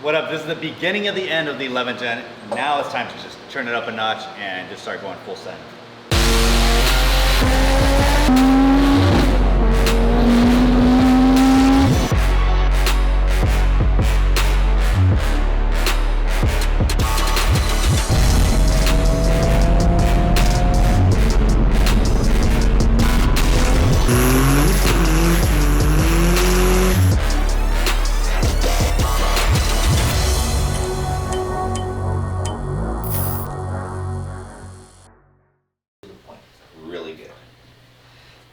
What up? This is the beginning of the end of the 11th gen. Now it's time to just turn it up a notch and just start going full send. Really good.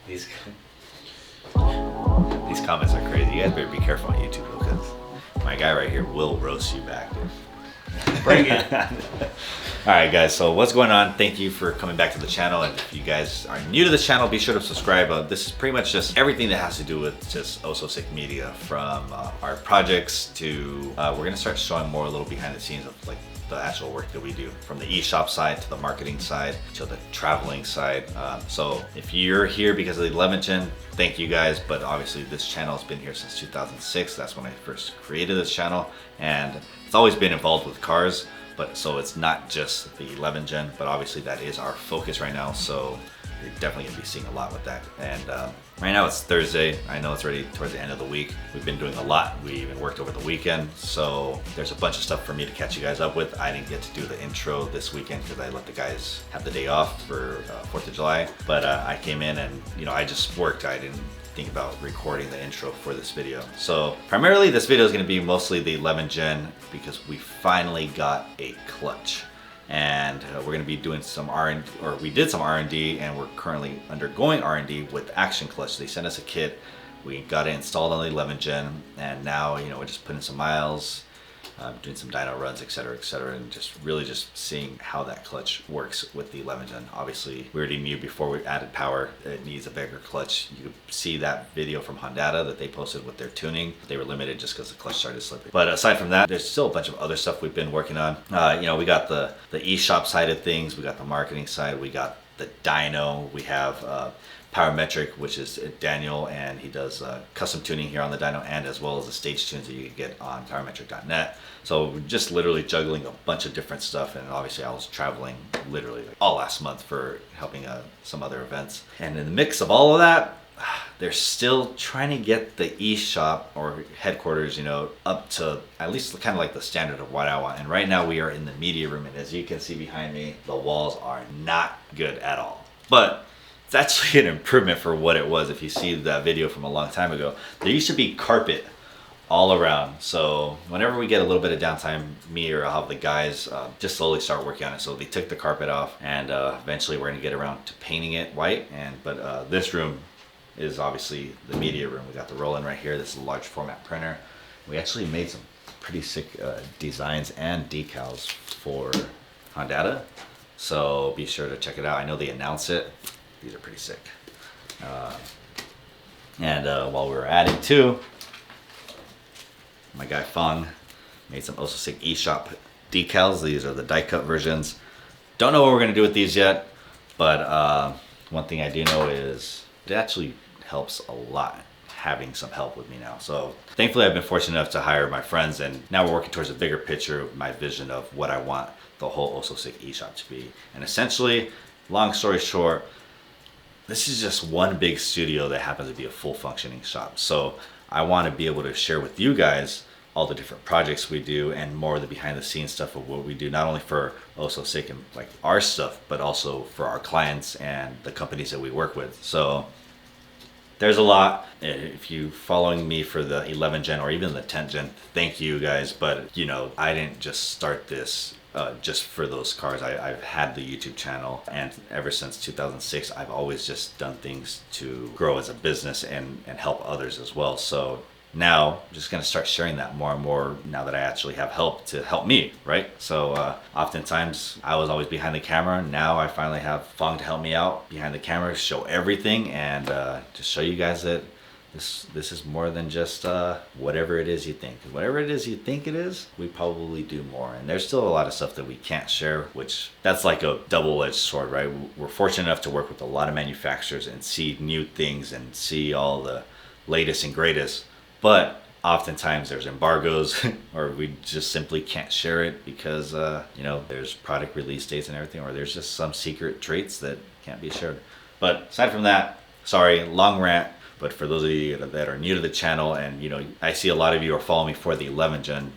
These comments are crazy. You guys better be careful on YouTube because my guy right here will roast you back, dude. Bring it. Alright guys, so what's going on? Thank you for coming back to the channel, and if you guys are new to this channel, be sure to subscribe. This is pretty much just everything that has to do with just Ososik media, from our projects to we're gonna start showing more a little behind the scenes of like the actual work that we do, from the eShop side to the marketing side to the traveling side. So if you're here because of the 11th gen, thank you guys, but obviously this channel has been here since 2006. That's when I first created this channel, and it's always been involved with cars. But so it's not just the 11th gen, but obviously that is our focus right now. So you're definitely gonna be seeing a lot with that. And right now it's Thursday. I know it's already towards the end of the week. We've been doing a lot. We even worked over the weekend. So there's a bunch of stuff for me to catch you guys up with. I didn't get to do the intro this weekend because I let the guys have the day off for 4th of July. But I came in and, you know, I just worked. I didn't think about recording the intro for this video. So primarily this video is going to be mostly the 11th gen because we finally got a clutch. And we're going to be doing some R&D, or we did some R&D, and we're currently undergoing R&D with Action Clutch. They sent us a kit, we got it installed on the 11th gen, and now, you know, we're just putting some miles, doing some dyno runs, etc, and just really just seeing how that clutch works with the 11th gen. Obviously we already knew before we added power it needs a bigger clutch. You could see that video from Honda that they posted with their tuning. They were limited just because the clutch started slipping. But aside from that, there's still a bunch of other stuff we've been working on. You know, we got the eShop side of things, we got the marketing side, we got the dyno, we have Parametric, which is Daniel, and he does custom tuning here on the dyno, and as well as the stage tunes that you can get on parametric.net. So we're just literally juggling a bunch of different stuff, and obviously I was traveling literally like all last month for helping some other events. And in the mix of all of that, they're still trying to get the eShop or headquarters, you know, up to at least kind of like the standard of what I want. And right now we are in the media room, and as you can see behind me, the walls are not good at all. But it's actually an improvement for what it was. If you see that video from a long time ago, there used to be carpet all around. So whenever we get a little bit of downtime, me or I'll have the guys just slowly start working on it. So they took the carpet off, and eventually we're gonna get around to painting it white. But this room is obviously the media room. We got the roll-in right here. This is a large format printer. We actually made some pretty sick designs and decals for Honda. So be sure to check it out. I know they announce it. These are pretty sick. While we were at it too, my guy Fung made some Ososik eShop decals. These are the die cut versions. Don't know what we're gonna do with these yet, but one thing I do know is it actually helps a lot having some help with me now. So thankfully I've been fortunate enough to hire my friends, and now we're working towards a bigger picture of my vision of what I want the whole Ososik eShop to be. And essentially, long story short, this is just one big studio that happens to be a full functioning shop. So I want to be able to share with you guys all the different projects we do and more of the behind the scenes stuff of what we do, not only for Ososik and like our stuff, but also for our clients and the companies that we work with. So there's a lot. If you following me for the 11th gen or even the 10th gen, thank you guys. But you know, I didn't just start this just for those cars. I've had the YouTube channel, and ever since 2006 I've always just done things to grow as a business and help others as well. So now I'm just gonna start sharing that more and more now that I actually have help to help me, right? So oftentimes I was always behind the camera. Now I finally have Fong to help me out behind the camera, show everything, and just show you guys that this is more than just whatever it is you think. Whatever it is you think it is, we probably do more. And there's still a lot of stuff that we can't share, which that's like a double-edged sword, right? We're fortunate enough to work with a lot of manufacturers and see new things and see all the latest and greatest. But oftentimes there's embargoes or we just simply can't share it because, you know, there's product release dates and everything, or there's just some secret traits that can't be shared. But aside from that, sorry, long rant. But for those of you that are new to the channel, and you know, I see a lot of you are following me for the 11th gen,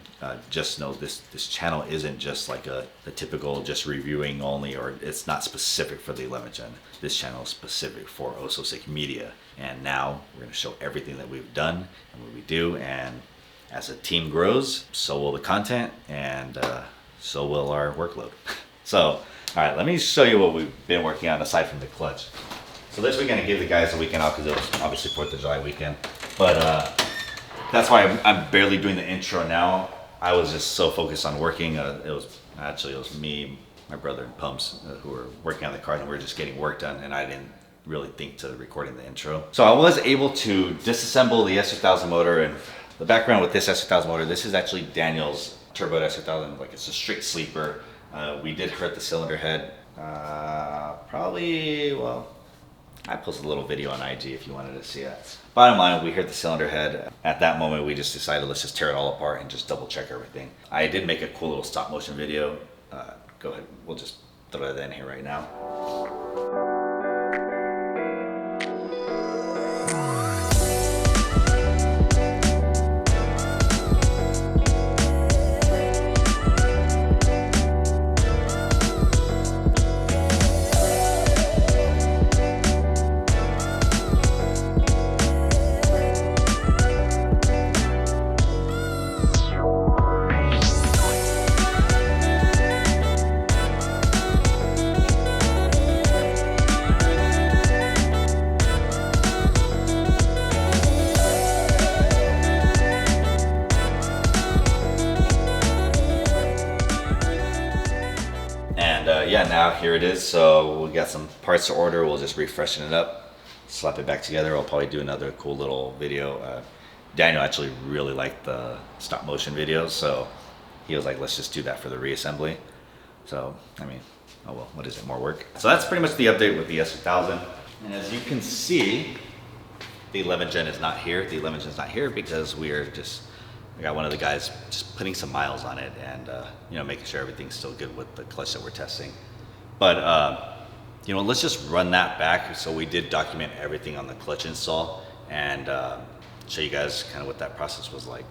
just know this channel isn't just like the typical just reviewing only, or it's not specific for the 11th gen. This channel is specific for Ososik Media. And now we're going to show everything that we've done and what we do. And as the team grows, so will the content, and so will our workload. So, all right, let me show you what we've been working on aside from the clutch. So this weekend I gave the guys a weekend off because it was obviously 4th of July weekend. But that's why I'm barely doing the intro now. I was just so focused on working. It was me, my brother, and Pumps who were working on the car, and we were just getting work done, and I didn't really think to recording the intro. So I was able to disassemble the S2000 motor, and the background with this S2000 motor, this is actually Daniel's turbo S2000, like it's a straight sleeper. We did hurt the cylinder head, probably, well, I posted a little video on IG if you wanted to see it. Bottom line, we hit the cylinder head. At that moment, we just decided let's just tear it all apart and just double check everything. I did make a cool little stop motion video. Go ahead, we'll just throw that in here right now. Yeah, now here it is. So we got some parts to order. We'll just refreshen it up, slap it back together. I'll probably do another cool little video. Daniel actually really liked the stop motion videos, so he was like, let's just do that for the reassembly. So, I mean, oh well, what is it, more work? So that's pretty much the update with the S2000. And as you can see, the 11th gen is not here. The 11th gen is not here because we got one of the guys just putting some miles on it and you know, making sure everything's still good with the clutch that we're testing. But you know, let's just run that back. So we did document everything on the clutch install and show you guys kind of what that process was like.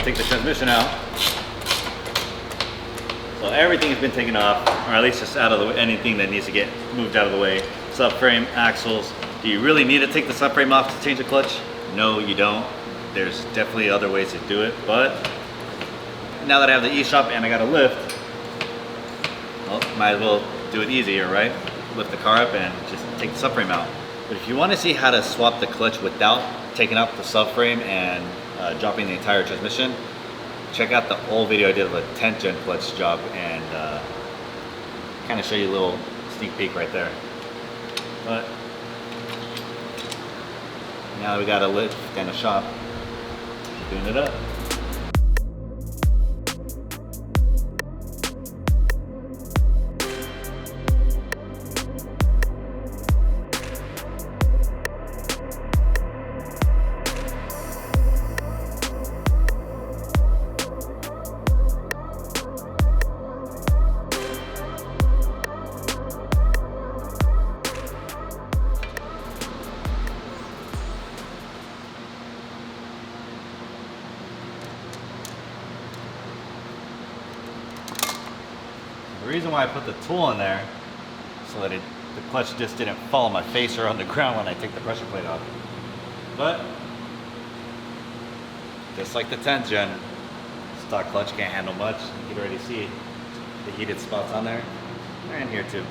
Take the transmission out. So everything has been taken off, or at least just out of the way, anything that needs to get moved out of the way. Subframe, axles. Do you really need to take the subframe off to change the clutch? No, you don't. There's definitely other ways to do it, but now that I have the e-shop and I got a lift, well, might as well do it easier, right? Lift the car up and just take the subframe out. But if you want to see how to swap the clutch without taking out the subframe and dropping the entire transmission, check out the old video I did of the 10th gen clutch job, and kind of show you a little sneak peek right there. But now that we got a lift and a shop, doing it up. The reason why I put the tool in there so that the clutch just didn't fall on my face or on the ground when I take the pressure plate off. But just like the 10th gen, stock clutch can't handle much. You can already see the heated spots on there. They're in here too.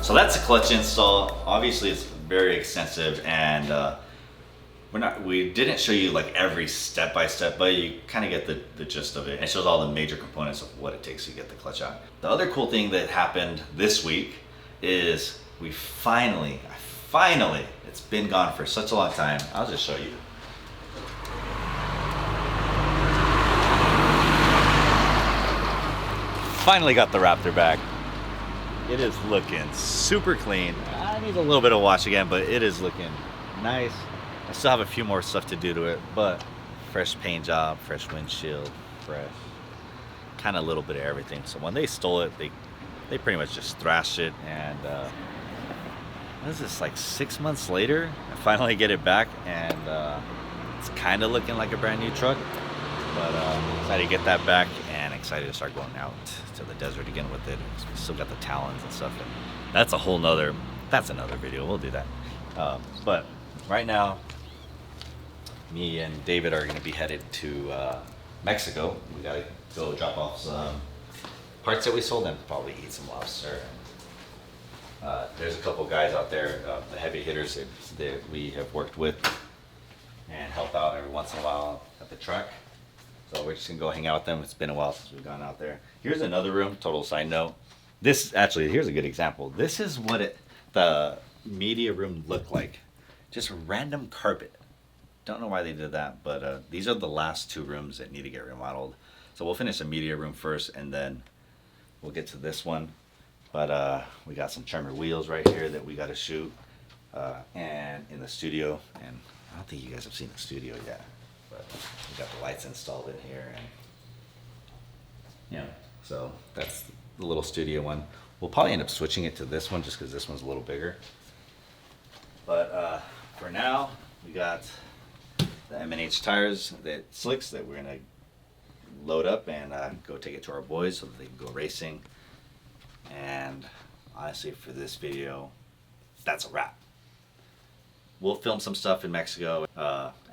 So that's a clutch install. Obviously it's very extensive, and we didn't show you like every step by step, but you kind of get the gist of it. It shows all the major components of what it takes to get the clutch out. The other cool thing that happened this week is we finally, it's been gone for such a long time. I'll just show you. Finally got the Raptor back. It is looking super clean. I need a little bit of wash again, but it is looking nice. I still have a few more stuff to do to it, but fresh paint job, fresh windshield, fresh, kind of a little bit of everything. So when they stole it, they pretty much just thrashed it, and what is this, like 6 months later, I finally get it back, and it's kind of looking like a brand new truck. But excited to get that back, and excited to start going out to the desert again with it. We still got the talons and stuff, and that's another video. We'll do that. But right now, me and David are going to be headed to Mexico. We got to go drop off some parts that we sold and probably eat some lobster. There's a couple guys out there, the heavy hitters that we have worked with and help out every once in a while at the truck. So we're just gonna go hang out with them. It's been a while since we've gone out there. Here's another room, total side note. This actually, here's a good example. This is what the media room looked like. Just random carpet. Don't know why they did that, but these are the last two rooms that need to get remodeled. So we'll finish the media room first, and then we'll get to this one. But we got some trimmer wheels right here that we got to shoot, and in the studio. And I don't think you guys have seen the studio yet. But we got the lights installed in here, and yeah, so that's the little studio one. We'll probably end up switching it to this one just because this one's a little bigger. But for now, we got the M&H tires, that slicks that we're gonna load up and go take it to our boys so that they can go racing. And honestly, for this video, that's a wrap. We'll film some stuff in Mexico.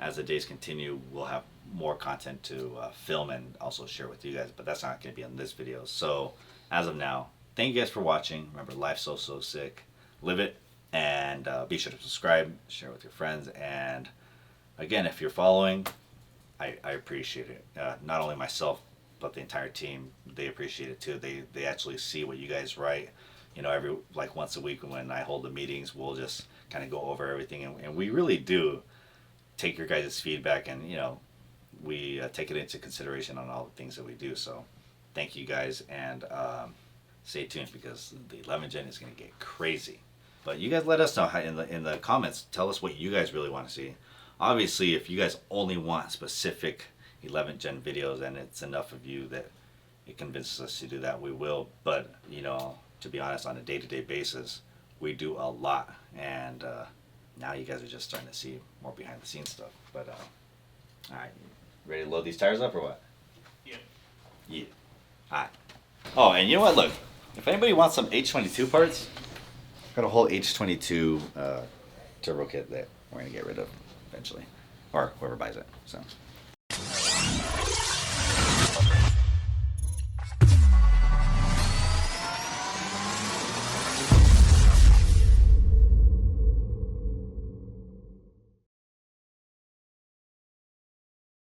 As the days continue, we'll have more content to film and also share with you guys, but that's not going to be on this video. So as of now, thank you guys for watching. Remember, life's so sick. Live it, and be sure to subscribe, share with your friends, and again, if you're following, I appreciate it. Not only myself, but the entire team, they appreciate it too. They actually see what you guys write. You know, every like once a week when I hold the meetings, we'll just kind of go over everything, and we really do take your guys' feedback, and you know, we take it into consideration on all the things that we do. So thank you guys, and stay tuned because the 11 Gen is going to get crazy. But you guys let us know in the comments. Tell us what you guys really want to see. Obviously, if you guys only want specific 11 Gen videos and it's enough of you that it convinces us to do that, we will. But you know, to be honest, on a day-to-day basis, we do a lot, and now you guys are just starting to see more behind the scenes stuff. But all right, ready to load these tires up or what? Yeah. Yeah. All right. Oh, and you know what? Look, if anybody wants some H22 parts, got a whole H22 turbo kit that we're gonna get rid of eventually, or whoever buys it. So